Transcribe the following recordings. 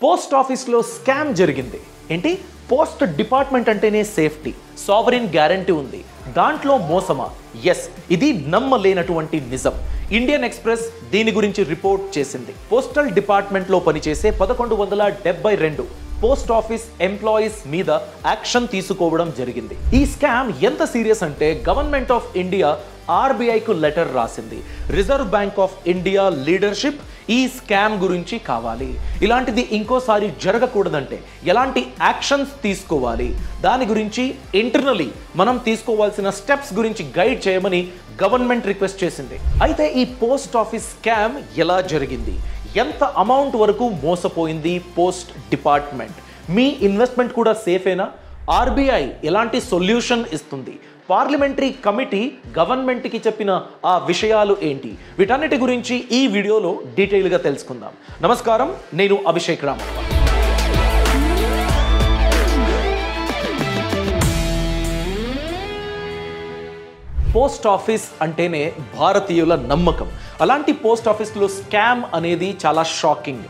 Post ఆఫీస్లో scam జరిగింది. ఏంటి? పోస్ట్ డిపార్ట్మెంట్ అంటేనే సేఫ్టీ, సావరిన్ గ్యారంటీ ఉంది, దాంట్లో మోసమా? ఎస్, ఇది నమ్మలేనటువంటి నిజం. ఇండియన్ ఎక్స్ప్రెస్ దీని గురించి రిపోర్ట్ చేసింది. పోస్టల్ డిపార్ట్మెంట్లో పనిచేసే 1172 పోస్ట్ ఆఫీస్ ఎంప్లాయీస్ మీద యాక్షన్ తీసుకోవడం జరిగింది. ఈ స్కామ్ ఎంత సీరియస్ అంటే గవర్నమెంట్ ఆఫ్ ఇండియా ఆర్బీఐకు లెటర్ రాసింది. Reserve bank of India leadership ఈ స్కామ్ గురించి కావాలి, ఇలాంటిది ఇంకోసారి జరగకూడదంటే ఎలాంటి యాక్షన్స్ తీసుకోవాలి, దాని గురించి ఇంటర్నలీ మనం తీసుకోవాల్సిన స్టెప్స్ గురించి గైడ్ చేయమని గవర్నమెంట్ రిక్వెస్ట్ చేసింది. అయితే ఈ పోస్ట్ ఆఫీస్ స్కామ్ ఎలా జరిగింది, ఎంత అమౌంట్ వరకు మోసపోయింది పోస్ట్ డిపార్ట్మెంట్, మీ ఇన్వెస్ట్మెంట్ కూడా సేఫేనా, ఆర్బీఐ ఎలాంటి సొల్యూషన్ ఇస్తుంది, పార్లమెంటరీ కమిటీ గవర్నమెంట్కి చెప్పిన ఆ విషయాలు ఏంటి, వీటన్నిటి గురించి ఈ వీడియోలో డీటెయిల్గా తెలుసుకుందాం. నమస్కారం, నేను అభిషేక్ రామప్ప. పోస్ట్ ఆఫీస్ అంటేనే భారతీయుల నమ్మకం. అలాంటి పోస్ట్ ఆఫీస్లో స్కామ్ అనేది చాలా షాకింగ్.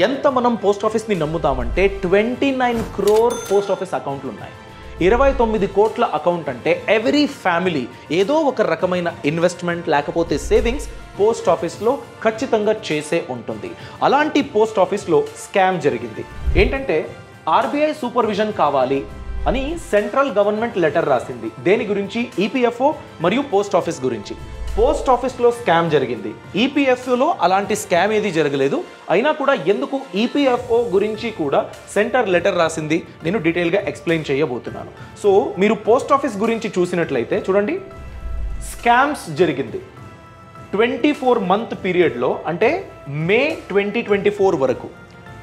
ఎంత మనం పోస్ట్ ఆఫీస్ని నమ్ముతామంటే 29 crore పోస్ట్ ఆఫీస్ అకౌంట్లు ఉన్నాయి. 29 కోట్ల అకౌంట్ అంటే ఎవ్రీ ఫ్యామిలీ ఏదో ఒక రకమైన ఇన్వెస్ట్మెంట్ లేకపోతే సేవింగ్స్ పోస్ట్ ఆఫీస్లో ఖచ్చితంగా చేసే ఉంటుంది. అలాంటి పోస్ట్ ఆఫీస్లో స్కామ్ జరిగింది. ఏంటంటే ఆర్బీఐ సూపర్విజన్ కావాలి అని సెంట్రల్ గవర్నమెంట్ లెటర్ రాసింది. దేని గురించి? ఈపీఎఫ్ఓ మరియు పోస్ట్ ఆఫీస్ గురించి. పోస్ట్ ఆఫీస్లో స్కామ్ జరిగింది. ఈపీఎఫ్ఓలో అలాంటి స్కామ్ ఏది జరగలేదు. అయినా కూడా ఎందుకు ఈపీఎఫ్ఓ గురించి కూడా సెంటర్ లెటర్ రాసింది నేను డీటెయిల్గా ఎక్స్ప్లెయిన్ చేయబోతున్నాను. సో మీరు పోస్ట్ ఆఫీస్ గురించి చూసినట్లయితే చూడండి, స్కామ్స్ జరిగింది 24 month పీరియడ్లో, అంటే మే 2024 వరకు,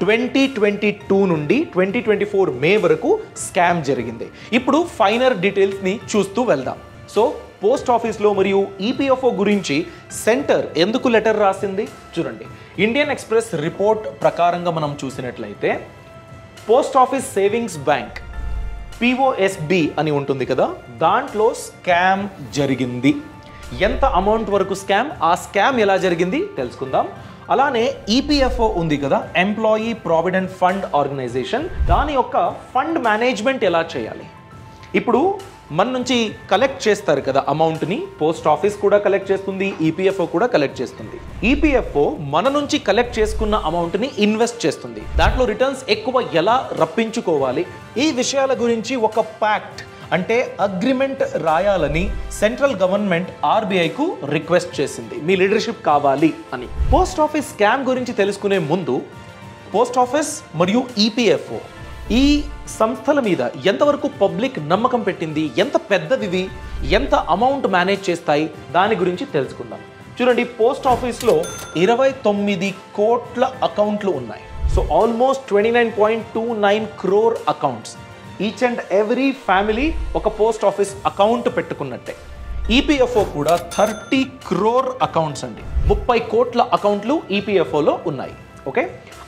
2022 నుండి 2024 మే వరకు స్కామ్ జరిగింది. ఇప్పుడు ఫైనల్ డీటెయిల్స్ని చూస్తూ వెళ్దాం. సో పోస్ట్ ఆఫీస్లో మరియు ఈపీఎఫ్ఓ గురించి సెంటర్ ఎందుకు లెటర్ రాసింది చూడండి. ఇండియన్ ఎక్స్ప్రెస్ రిపోర్ట్ ప్రకారంగా మనం చూసినట్లయితే పోస్ట్ ఆఫీస్ సేవింగ్స్ బ్యాంక్ పిఓఎస్బి అని ఉంటుంది కదా, దాంట్లో స్కామ్ జరిగింది. ఎంత అమౌంట్ వరకు స్కామ్, ఆ స్కామ్ ఎలా జరిగింది తెలుసుకుందాం. అలానే ఈపీఎఫ్ఓ ఉంది కదా, ఎంప్లాయీ ప్రావిడెంట్ ఫండ్ ఆర్గనైజేషన్, దాని యొక్క ఫండ్ మేనేజ్మెంట్ ఎలా చేయాలి. ఇప్పుడు మన నుంచి కలెక్ట్ చేస్తారు కదా అమౌంట్ని, పోస్ట్ ఆఫీస్ కూడా కలెక్ట్ చేస్తుంది, ఈపీఎఫ్ఓ కూడా కలెక్ట్ చేస్తుంది. ఈపీఎఫ్ఓ మన నుంచి కలెక్ట్ చేసుకున్న అమౌంట్ని ఇన్వెస్ట్ చేస్తుంది. దాంట్లో రిటర్న్స్ ఎక్కువ ఎలా రప్పించుకోవాలి, ఈ విషయాల గురించి ఒక ప్యాక్ట్ అంటే అగ్రిమెంట్ రాయాలని సెంట్రల్ గవర్నమెంట్ ఆర్బీఐకు రిక్వెస్ట్ చేసింది, మీ లీడర్షిప్ కావాలి అని. పోస్ట్ ఆఫీస్ స్కామ్ గురించి తెలుసుకునే ముందు పోస్ట్ ఆఫీస్ మరియు ఈపీఎఫ్ఓ ఈ సంస్థల మీద ఎంతవరకు పబ్లిక్ నమ్మకం పెట్టింది, ఎంత పెద్దవి, ఎంత అమౌంట్ మేనేజ్ చేస్తాయి, దాని గురించి తెలుసుకుందాం. చూడండి, పోస్ట్ ఆఫీస్లో 29 కోట్ల అకౌంట్లు ఉన్నాయి. So almost 29.29 crore accounts. Each and every family ఒక పోస్ట్ ఆఫీస్ అకౌంట్ పెట్టుకున్నట్టే. ఈపీఎఫ్ఓ కూడా 30 crore అకౌంట్స్ అండి. 30 కోట్ల అకౌంట్లు ఈపీఎఫ్ఓలో ఉన్నాయి. ఓకే,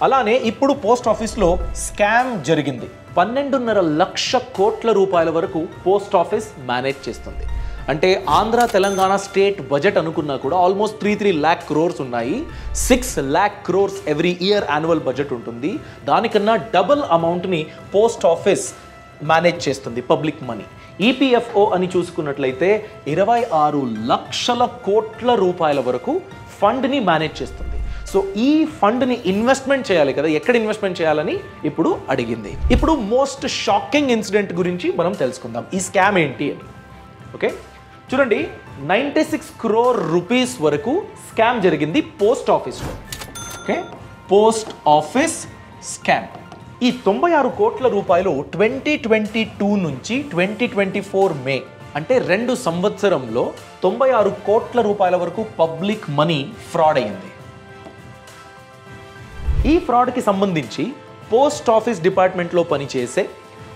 అలానే ఇప్పుడు పోస్ట్ ఆఫీస్లో స్కామ్ జరిగింది. 12.5 లక్ష కోట్ల రూపాయల వరకు పోస్ట్ ఆఫీస్ మేనేజ్ చేస్తుంది. అంటే ఆంధ్ర తెలంగాణ స్టేట్ బడ్జెట్ అనుకున్నా కూడా ఆల్మోస్ట్ 3 lakh crores ఉన్నాయి. 6 lakh crores every year annual budget ఉంటుంది. దానికన్నా డబుల్ అమౌంట్ని పోస్ట్ ఆఫీస్ మేనేజ్ చేస్తుంది, పబ్లిక్ మనీ. ఈపీఎఫ్ఓ అని చూసుకున్నట్లయితే 26 లక్షల కోట్ల రూపాయల వరకు ఫండ్ని మేనేజ్ చేస్తుంది. సో ఈ ఫండ్ని ఇన్వెస్ట్మెంట్ చేయాలి కదా, ఎక్కడ ఇన్వెస్ట్మెంట్ చేయాలని ఇప్పుడు అడిగింది. ఇప్పుడు మోస్ట్ షాకింగ్ ఇన్సిడెంట్ గురించి మనం తెలుసుకుందాం, ఈ స్కామ్ ఏంటి అని. ఓకే, చూడండి, 96 crore రూపీస్ వరకు స్కామ్ జరిగింది పోస్ట్ ఆఫీస్లో. Okay, post office scam. ఈ 96 కోట్ల రూపాయలు 2022 నుంచి 2024 మే, అంటే 2 సంవత్సరంలో 96 కోట్ల రూపాయల వరకు పబ్లిక్ మనీ ఫ్రాడ్ అయింది. ఈ ఫ్రాడ్కి సంబంధించి పోస్ట్ ఆఫీస్ డిపార్ట్మెంట్లో పనిచేసే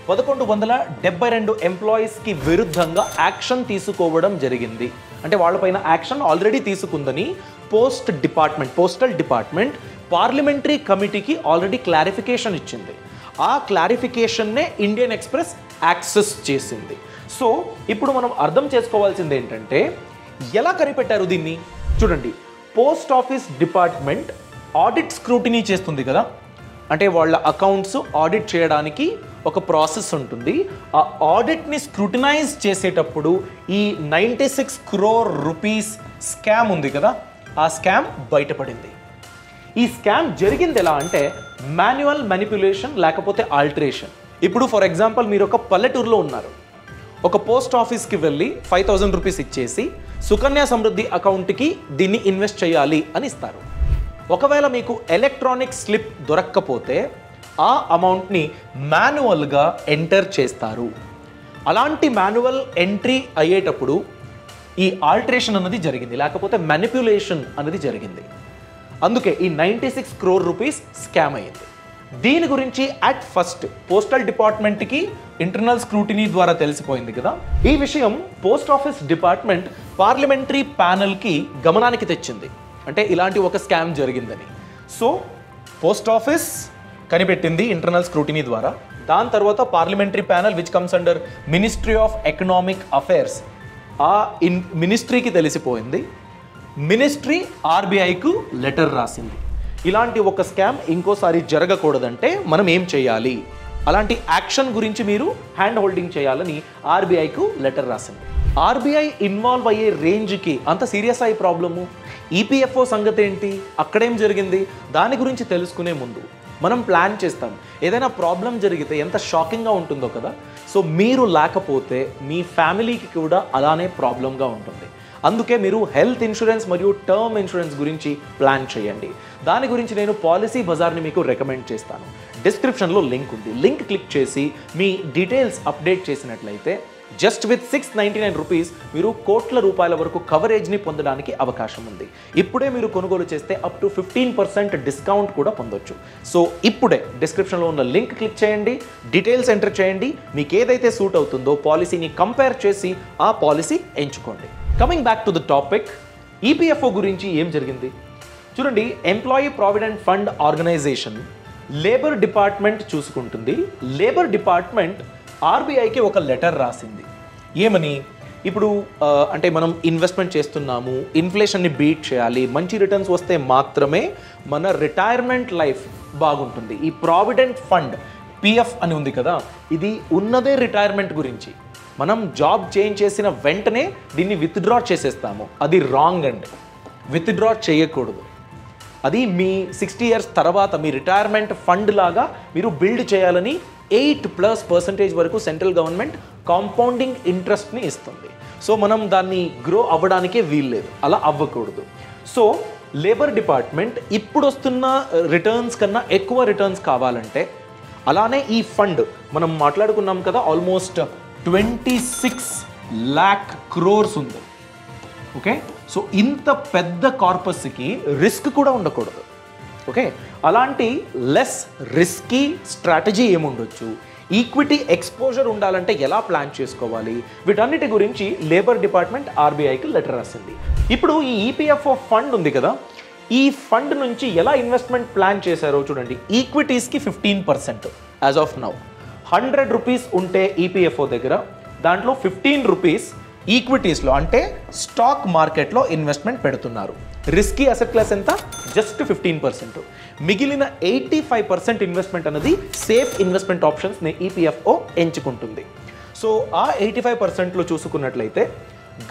1172 ఎంప్లాయీస్కి విరుద్ధంగా యాక్షన్ తీసుకోవడం జరిగింది. అంటే వాళ్ళపైన యాక్షన్ ఆల్రెడీ తీసుకుందని పోస్టల్ డిపార్ట్మెంట్ పార్లమెంటరీ కమిటీకి ఆల్రెడీ క్లారిఫికేషన్ ఇచ్చింది. ఆ క్లారిఫికేషన్నే ఇండియన్ ఎక్స్ప్రెస్ యాక్సెస్ చేసింది. సో ఇప్పుడు మనం అర్థం చేసుకోవాల్సింది ఏంటంటే ఎలా కనిపెట్టారు దీన్ని చూడండి. Post office department audit scrutiny చేస్తుంది కదా, అంటే వాళ్ళ అకౌంట్స్ ఆడిట్ చేయడానికి ఒక ప్రాసెస్ ఉంటుంది. ఆ ఆడిట్ని స్క్రూటినైజ్ చేసేటప్పుడు ఈ 96 crore రూపీస్ స్కామ్ ఉంది కదా, ఆ స్కామ్ బయటపడింది. ఈ స్కామ్ జరిగింది ఎలా అంటే మాన్యువల్ మ్యానిపులేషన్ లేకపోతే ఆల్టరేషన్. ఇప్పుడు ఫర్ ఎగ్జాంపుల్ మీరు ఒక పల్లెటూరులో ఉన్నారు, ఒక పోస్ట్ ఆఫీస్కి వెళ్ళి 5000 రూపీస్ ఇచ్చేసి సుకన్య సమృద్ధి అకౌంట్కి దీన్ని ఇన్వెస్ట్ చేయాలి అని ఇస్తారు. ఒకవేళ మీకు ఎలక్ట్రానిక్ స్లిప్ దొరక్కపోతే ఆ అమౌంట్ని మాన్యువల్గా ఎంటర్ చేస్తారు. అలాంటి మాన్యువల్ ఎంట్రీ అయ్యేటప్పుడు ఈ ఆల్టరేషన్ అన్నది జరిగింది, లేకపోతే మ్యానిపులేషన్ అనేది జరిగింది. అందుకే ఈ 96 crore రూపీస్ స్కామ్ అయ్యింది. దీని గురించి అట్ ఫస్ట్ పోస్టల్ డిపార్ట్మెంట్కి ఇంటర్నల్ స్క్రూటినీ ద్వారా తెలిసిపోయింది కదా. ఈ విషయం పోస్ట్ ఆఫీస్ డిపార్ట్మెంట్ పార్లమెంటరీ ప్యానెల్కి గమనానికి తెచ్చింది, అంటే ఇలాంటి ఒక స్కామ్ జరిగిందని. సో పోస్ట్ ఆఫీస్ కనిపెట్టింది ఇంటర్నల్ స్క్రూటినీ ద్వారా. దాని తర్వాత parliamentary panel which comes under ministry of economic affairs, ఆ మినిస్ట్రీకి తెలిసిపోయింది. మినిస్ట్రీ ఆర్బీఐకు లెటర్ రాసింది. ఇలాంటి ఒక స్కామ్ ఇంకోసారి జరగకూడదంటే మనం ఏం చేయాలి, అలాంటి యాక్షన్ గురించి మీరు హ్యాండ్ హోల్డింగ్ చేయాలని ఆర్బీఐకు లెటర్ రాసింది. ఆర్బీఐ ఇన్వాల్వ్ అయ్యే రేంజ్కి అంత సీరియస్ అయ్యే ప్రాబ్లము. ఈపీఎఫ్ఓ సంగతి ఏంటి, అక్కడేం జరిగింది, దాని గురించి తెలుసుకునే ముందు మనం ప్లాన్ చేస్తాం. ఏదైనా ప్రాబ్లం జరిగితే ఎంత షాకింగ్గా ఉంటుందో కదా. సో మీరు లేకపోతే మీ ఫ్యామిలీకి కూడా అలానే ప్రాబ్లంగా ఉంటుంది. అందుకే మీరు హెల్త్ ఇన్సూరెన్స్ మరియు టర్మ్ ఇన్సూరెన్స్ గురించి ప్లాన్ చేయండి. దాని గురించి నేను పాలసీ బజార్ని మీకు రికమెండ్ చేస్తాను. డిస్క్రిప్షన్లో లింక్ ఉంది, లింక్ క్లిక్ చేసి మీ డీటెయిల్స్ అప్డేట్ చేసినట్లయితే జస్ట్ విత్ 699 రూపీస్ మీరు కోట్ల రూపాయల వరకు కవరేజ్ని పొందడానికి అవకాశం ఉంది. ఇప్పుడే మీరు కొనుగోలు చేస్తే అప్ టు 15% డిస్కౌంట్ కూడా పొందొచ్చు. సో ఇప్పుడే డిస్క్రిప్షన్లో ఉన్న లింక్ క్లిక్ చేయండి, డీటెయిల్స్ ఎంటర్ చేయండి, మీకు ఏదైతే సూట్ అవుతుందో పాలసీని కంపేర్ చేసి ఆ పాలసీ ఎంచుకోండి. Coming back to the topic, EPFO గురించి ఏం జరిగింది చూడండి. Employee provident fund organisation labour department చూసుకుంటుంది. లేబర్ డిపార్ట్మెంట్ ఆర్బీఐకి ఒక లెటర్ రాసింది. ఏమని, ఇప్పుడు అంటే మనం ఇన్వెస్ట్మెంట్ చేస్తున్నాము, ఇన్ఫ్లేషన్ని బీట్ చేయాలి, మంచి రిటర్న్స్ వస్తే మాత్రమే మన రిటైర్మెంట్ లైఫ్ బాగుంటుంది. ఈ ప్రావిడెంట్ ఫండ్ పిఎఫ్ అని ఉంది కదా, ఇది ఉన్నదే రిటైర్మెంట్ గురించి. మనం జాబ్ చేంజ్ చేసిన వెంటనే దీన్ని విత్డ్రా చేసేస్తాము, అది రాంగ్ అండి. విత్డ్రా చేయకూడదు. అది మీ 60 years తర్వాత మీ రిటైర్మెంట్ ఫండ్ లాగా మీరు బిల్డ్ చేయాలని 8+% వరకు సెంట్రల్ గవర్నమెంట్ కాంపౌండింగ్ ఇంట్రెస్ట్ని ఇస్తుంది. సో మనం దాన్ని గ్రో అవ్వడానికే వీల్లేదు, అలా అవ్వకూడదు. సో లేబర్ డిపార్ట్మెంట్ ఇప్పుడు వస్తున్న రిటర్న్స్ కన్నా ఎక్కువ రిటర్న్స్ కావాలంటే, అలానే ఈ ఫండ్ మనం మాట్లాడుకున్నాం కదా ఆల్మోస్ట్ 26 lakh crores ఉంది. ఓకే, సో ఇంత పెద్ద కార్పస్కి రిస్క్ కూడా ఉండకూడదు. ఓకే, అలాంటి లెస్ రిస్కీ స్ట్రాటజీ ఏముండొచ్చు, ఈక్విటీ ఎక్స్పోజర్ ఉండాలంటే ఎలా ప్లాన్ చేసుకోవాలి, వీటన్నిటి గురించి లేబర్ డిపార్ట్మెంట్ ఆర్బీఐకి లెటర్ రాసింది. ఇప్పుడు ఈ ఈపీఎఫ్ఓ ఫండ్ ఉంది కదా, ఈ ఫండ్ నుంచి ఎలా ఇన్వెస్ట్మెంట్ ప్లాన్ చేశారో చూడండి. ఈక్విటీస్కి 15% యాజ్ ఆఫ్ నౌ. 100 రూపీస్ ఉంటే ఈపీఎఫ్ఓ దగ్గర, దాంట్లో 15 రూపీస్ ఈక్విటీస్లో అంటే స్టాక్ మార్కెట్లో ఇన్వెస్ట్మెంట్ పెడుతున్నారు. రిస్కీ అసెట్ క్లాస్ ఎంత, జస్ట్ 15%. మిగిలిన 85% ఇన్వెస్ట్మెంట్ అనేది సేఫ్ ఇన్వెస్ట్మెంట్ ఆప్షన్స్ని ఈపీఎఫ్ఓ ఎంచుకుంటుంది. సో ఆ 85%లో చూసుకున్నట్లయితే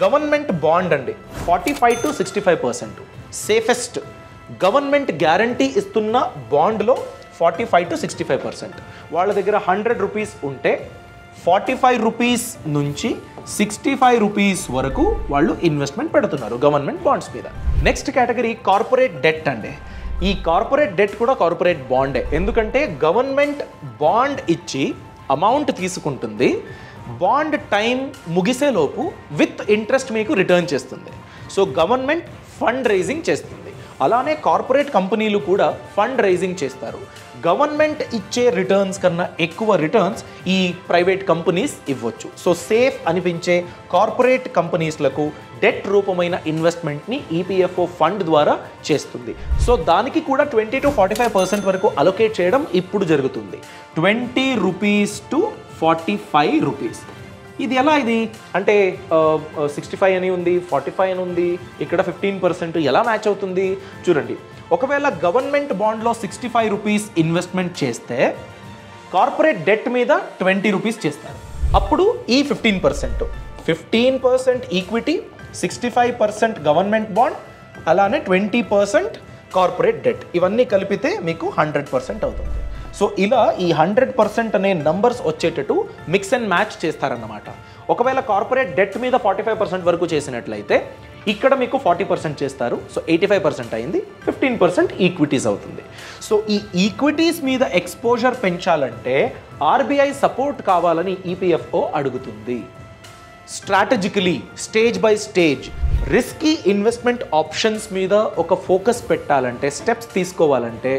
గవర్నమెంట్ బాండ్ అండి 45 to 65% సేఫెస్ట్. గవర్నమెంట్ గ్యారంటీ ఇస్తున్న బాండ్లో 45 to 65%. వాళ్ళ దగ్గర 100 రూపీస్ ఉంటే 45 రూపీస్ నుంచి 65 రూపీస్ వరకు వాళ్ళు ఇన్వెస్ట్మెంట్ పెడుతున్నారు గవర్నమెంట్ బాండ్స్ మీద. నెక్స్ట్ కేటగిరీ కార్పొరేట్ డెట్ అండి. ఈ కార్పొరేట్ డెట్ కూడా కార్పొరేట్ బాండే, ఎందుకంటే గవర్నమెంట్ బాండ్ ఇచ్చి అమౌంట్ తీసుకుంటుంది, బాండ్ టైం ముగిసేలోపు విత్ ఇంట్రెస్ట్ మీకు రిటర్న్ చేస్తుంది. సో గవర్నమెంట్ ఫండ్ రైజింగ్ చేస్తుంది. అలానే కార్పొరేట్ కంపెనీలు కూడా ఫండ్ రైజింగ్ చేస్తారు. గవర్నమెంట్ ఇచ్చే రిటర్న్స్ కన్నా ఎక్కువ రిటర్న్స్ ఈ ప్రైవేట్ కంపెనీస్ ఇవ్వచ్చు. సో సేఫ్ అనిపించే కార్పొరేట్ కంపెనీస్లకు డెట్ రూపమైన ఇన్వెస్ట్మెంట్ని ఈపీఎఫ్ఓ ఫండ్ ద్వారా చేస్తుంది. సో దానికి కూడా 20 to 45% వరకు అలొకేట్ చేయడం ఇప్పుడు జరుగుతుంది. 20 రూపీస్ to 45 రూపీస్. ఇది ఎలా, ఇది అంటే 65 అని ఉంది, 45 అని ఉంది, ఇక్కడ 15% ఎలా మ్యాచ్ అవుతుంది చూడండి. ఒకవేళ గవర్నమెంట్ బాండ్లో 65 రూపీస్ ఇన్వెస్ట్మెంట్ చేస్తే కార్పొరేట్ డెట్ మీద 20 రూపీస్ చేస్తారు. అప్పుడు ఈ 15% ఈక్విటీ, 65% గవర్నమెంట్ బాండ్, అలానే 20% కార్పొరేట్ డెట్, ఇవన్నీ కలిపితే మీకు 100% అవుతుంది. సో ఇలా ఈ 100% అనే నంబర్స్ వచ్చేటట్టు మిక్స్ అండ్ మ్యాచ్ చేస్తారన్నమాట. ఒకవేళ కార్పొరేట్ డెట్ మీద 45% వరకు చేసినట్లయితే ఇక్కడ మీకు 40% చేస్తారు. సో 85% అయింది, 15% ఈక్విటీస్ అవుతుంది. సో ఈ ఈక్విటీస్ మీద ఎక్స్పోజర్ పెంచాలంటే ఆర్బీఐ సపోర్ట్ కావాలని ఈపీఎఫ్ఓ అడుగుతుంది. Strategically stage by stage risky investment options మీద ఒక ఫోకస్ పెట్టాలంటే, స్టెప్స్ తీసుకోవాలంటే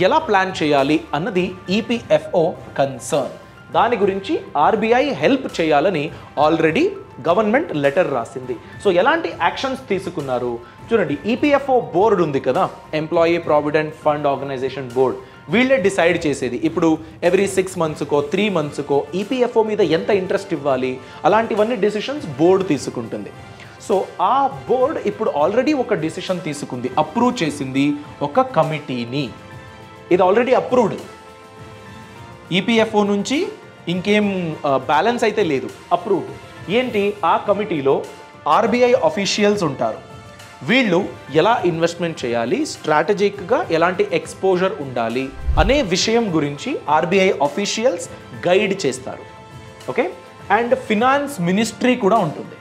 ఎలా ప్లాన్ చేయాలి అన్నది ఈపీఎఫ్ఓ కన్సర్న్. దాని గురించి ఆర్బీఐ హెల్ప్ చేయాలని ఆల్రెడీ గవర్నమెంట్ లెటర్ రాసింది. సో ఎలాంటి యాక్షన్స్ తీసుకున్నారు చూడండి. ఈపీఎఫ్ఓ బోర్డు ఉంది కదా, employee provident fund organisation board, వీళ్ళే డిసైడ్ చేసేది. ఇప్పుడు ఎవ్రీ 6 మంత్స్కో 3 మంత్స్కో ఈపీఎఫ్ఓ మీద ఎంత ఇంట్రెస్ట్ ఇవ్వాలి, అలాంటివన్నీ డిసిషన్స్ బోర్డు తీసుకుంటుంది. సో ఆ బోర్డ్ ఇప్పుడు ఆల్రెడీ ఒక డిసిషన్ తీసుకుంది, అప్రూవ్ చేసింది ఒక కమిటీని. ఇది ఆల్రెడీ అప్రూవ్డ్. ఈపీఎఫ్ఓ నుంచి ఇంకేం బ్యాలెన్స్ అయితే లేదు, అప్రూవ్డ్. ఏంటి, ఆ కమిటీలో ఆర్బీఐ అఫీషియల్స్ ఉంటారు. వీళ్ళు ఎలా ఇన్వెస్ట్మెంట్ చేయాలి, స్ట్రాటజిక్గా ఎలాంటి ఎక్స్పోజర్ ఉండాలి అనే విషయం గురించి ఆర్బీఐ అఫీషియల్స్ గైడ్ చేస్తారు. ఓకే, అండ్ ఫినాన్స్ మినిస్ట్రీ కూడా ఉంటుంది.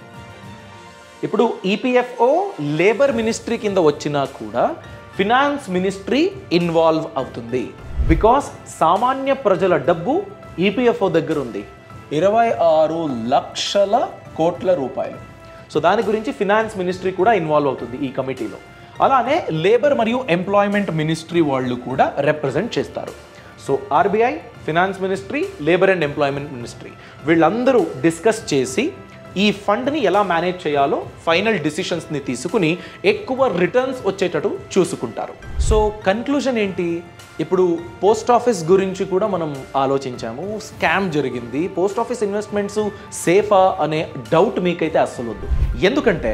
ఇప్పుడు ఈపీఎఫ్ఓ లేబర్ మినిస్ట్రీ కింద వచ్చినా కూడా ఫినాన్స్ మినిస్ట్రీ ఇన్వాల్వ్ అవుతుంది. బికాస్ సామాన్య ప్రజల డబ్బు ఈపీఎఫ్ఓ దగ్గర ఉంది, 26 లక్షల కోట్ల రూపాయలు. సో దాని గురించి ఫినాన్స్ మినిస్ట్రీ కూడా ఇన్వాల్వ్ అవుతుంది ఈ కమిటీలో. అలానే లేబర్ మరియు ఎంప్లాయ్మెంట్ మినిస్ట్రీ వాళ్ళు కూడా రిప్రజెంట్ చేస్తారు. So RBI, finance ministry, labour and employment ministry వీళ్ళందరూ డిస్కస్ చేసి ఈ ఫండ్ని ఎలా మేనేజ్ చేయాలో ఫైనల్ డిసిషన్స్ని తీసుకుని ఎక్కువ రిటర్న్స్ వచ్చేటట్టు చూసుకుంటారు. సో కన్క్లూజన్ ఏంటి, ఇప్పుడు పోస్ట్ ఆఫీస్ గురించి కూడా మనం ఆలోచించాము. స్కామ్ జరిగింది, పోస్ట్ ఆఫీస్ ఇన్వెస్ట్మెంట్స్ సేఫా అనే డౌట్ మీకైతే అస్సలు వద్దు. ఎందుకంటే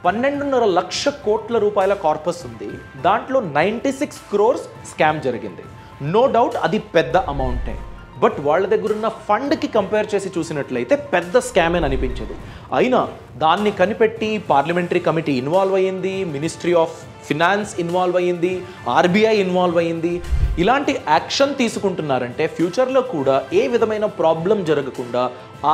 12.5 లక్ష కోట్ల రూపాయల కార్పస్ ఉంది, దాంట్లో 96 crores స్కామ్ జరిగింది. నో డౌట్ అది పెద్ద అమౌంటే, బట్ వాళ్ళ దగ్గర ఉన్న ఫండ్కి కంపేర్ చేసి చూసినట్లయితే పెద్ద స్కామ్ అని అనిపించదు. అయినా దాన్ని కనిపెట్టి పార్లమెంటరీ కమిటీ ఇన్వాల్వ్ అయ్యింది, మినిస్ట్రీ ఆఫ్ ఫినాన్స్ ఇన్వాల్వ్ అయ్యింది, ఆర్బీఐ ఇన్వాల్వ్ అయ్యింది. ఇలాంటి యాక్షన్ తీసుకుంటున్నారంటే ఫ్యూచర్లో కూడా ఏ విధమైన ప్రాబ్లం జరగకుండా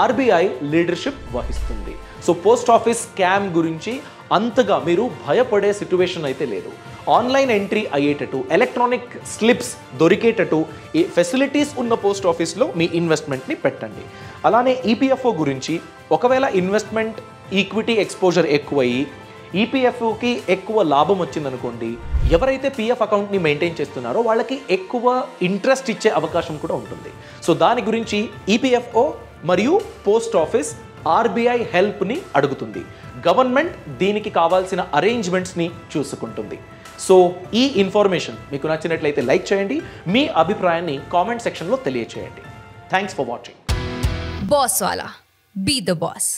ఆర్బీఐ లీడర్షిప్ వహిస్తుంది. సో పోస్ట్ ఆఫీస్ స్కామ్ గురించి అంతగా మీరు భయపడే సిచ్యువేషన్ అయితే లేదు. ఆన్లైన్ ఎంట్రీ అయ్యేటట్టు, ఎలక్ట్రానిక్ స్లిప్స్ దొరికేటట్టు ఈ ఫెసిలిటీస్ ఉన్న పోస్ట్ ఆఫీస్లో మీ ఇన్వెస్ట్మెంట్ని పెట్టండి. అలానే ఈపీఎఫ్ఓ గురించి, ఒకవేళ ఇన్వెస్ట్మెంట్ ఈక్విటీ ఎక్స్పోజర్ ఎక్కువయ్యి ఈపీఎఫ్ఓకి ఎక్కువ లాభం వచ్చిందనుకోండి, ఎవరైతే పీఎఫ్ అకౌంట్ని మెయింటైన్ చేస్తున్నారో వాళ్ళకి ఎక్కువ ఇంట్రెస్ట్ ఇచ్చే అవకాశం కూడా ఉంటుంది. సో దాని గురించి ఈపీఎఫ్ఓ మరియు పోస్ట్ ఆఫీస్ ఆర్బీఐ హెల్ప్ని అడుగుతుంది. గవర్నమెంట్ దీనికి కావాల్సిన అరేంజ్మెంట్స్ని చూసుకుంటుంది. సో ఈ ఇన్ఫర్మేషన్ మీకు నచ్చినట్లయితే లైక్ చేయండి, మీ అభిప్రాయాన్ని కామెంట్ సెక్షన్లో తెలియచేయండి. Thanks for watching. బాస్ వాలా, బీ ద బాస్.